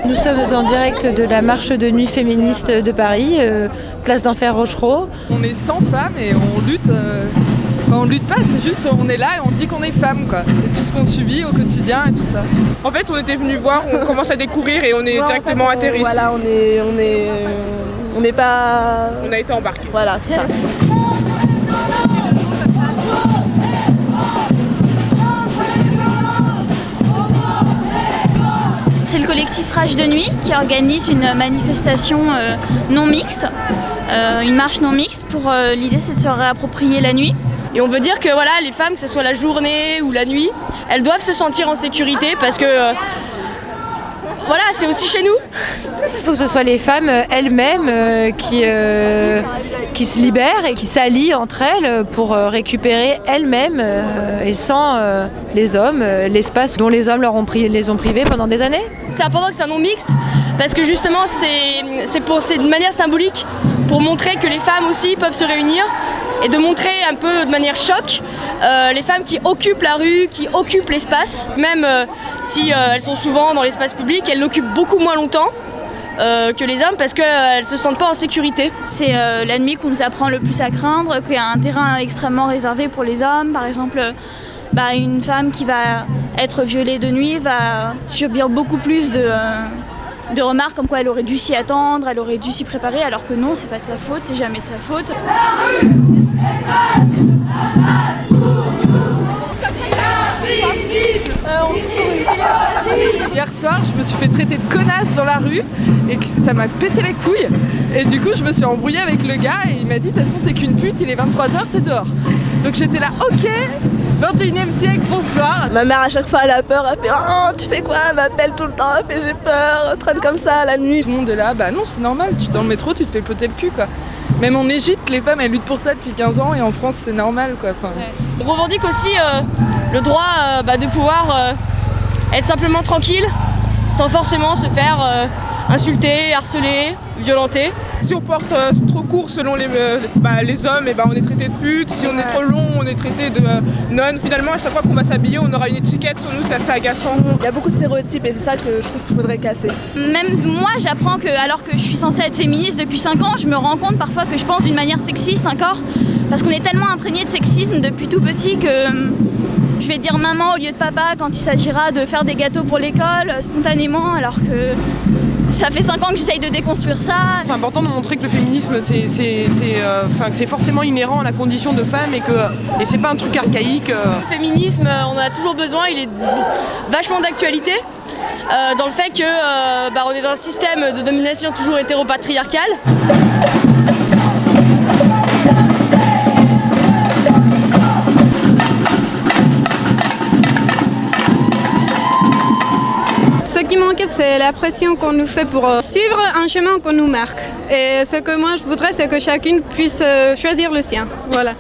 Nous sommes en direct de la marche de nuit féministe de Paris, place d'Enfer Rochereau. On est 100 femmes et on lutte. Enfin, on lutte pas, c'est juste on est là et on dit qu'on est femme, quoi. Et tout ce qu'on subit au quotidien et tout ça. En fait, on était venus voir, on commence à découvrir et on est directement atterri. Voilà, on n'est pas. On a été embarqués. Voilà, c'est ça. C'est le collectif Rage de Nuit qui organise une manifestation non mixte, une marche non mixte. L'idée, c'est de se réapproprier la nuit. Et on veut dire que voilà, les femmes, que ce soit la journée ou la nuit, elles doivent se sentir en sécurité parce que voilà, c'est aussi chez nous. Il faut que ce soit les femmes elles-mêmes qui se libèrent et qui s'allient entre elles pour récupérer elles-mêmes et sans les hommes l'espace dont les hommes les ont privés pendant des années. C'est important que c'est un non mixte parce que justement c'est de manière symbolique pour montrer que les femmes aussi peuvent se réunir et de montrer un peu de manière choc les femmes qui occupent la rue, qui occupent l'espace, même si elles sont souvent dans l'espace public, elles l'occupent beaucoup moins longtemps que les hommes parce qu'elles ne se sentent pas en sécurité. C'est la nuit qu'on nous apprend le plus à craindre, qu'il y a un terrain extrêmement réservé pour les hommes. Par exemple, une femme qui va être violée de nuit va subir beaucoup plus de remarques comme quoi elle aurait dû s'y attendre, elle aurait dû s'y préparer, alors que non, c'est pas de sa faute, c'est jamais de sa faute. Hier soir, je me suis fait traiter de connasse dans la rue et ça m'a pété les couilles. Et du coup, je me suis embrouillée avec le gars et il m'a dit de toute façon, t'es qu'une pute, il est 23h, t'es dehors. Donc j'étais là, ok, 21e siècle, bonsoir. Ma mère, à chaque fois, elle a peur, elle fait « Oh, tu fais quoi ?» Elle m'appelle tout le temps, elle fait « J'ai peur, traîne comme ça la nuit. » Tout le monde est là, bah non, c'est normal, dans le métro, tu te fais péter le cul, quoi. Même en Égypte, les femmes, elles luttent pour ça depuis 15 ans et en France, c'est normal, quoi. Enfin... On revendique aussi le droit de pouvoir être simplement tranquille, sans forcément se faire insulter, harceler, violenter. Si on porte trop court selon les hommes, on est traité de pute. Si on est trop long, on est traité de nonne. Finalement, à chaque fois qu'on va s'habiller, on aura une étiquette sur nous, c'est assez agaçant. Il y a beaucoup de stéréotypes et c'est ça que je trouve qu'il faudrait casser. Même moi, j'apprends que, alors que je suis censée être féministe depuis 5 ans, je me rends compte parfois que je pense d'une manière sexiste encore, parce qu'on est tellement imprégné de sexisme depuis tout petit que je vais dire maman au lieu de papa quand il s'agira de faire des gâteaux pour l'école, spontanément, alors que ça fait 5 ans que j'essaye de déconstruire ça. C'est important de montrer que le féminisme, que c'est forcément inhérent à la condition de femme et c'est pas un truc archaïque. Le féminisme, on en a toujours besoin, il est vachement d'actualité. Dans le fait que on est dans un système de domination toujours hétéropatriarcal. Ce qui manque, c'est la pression qu'on nous fait pour suivre un chemin qu'on nous marque. Et ce que moi je voudrais, c'est que chacune puisse choisir le sien. Voilà.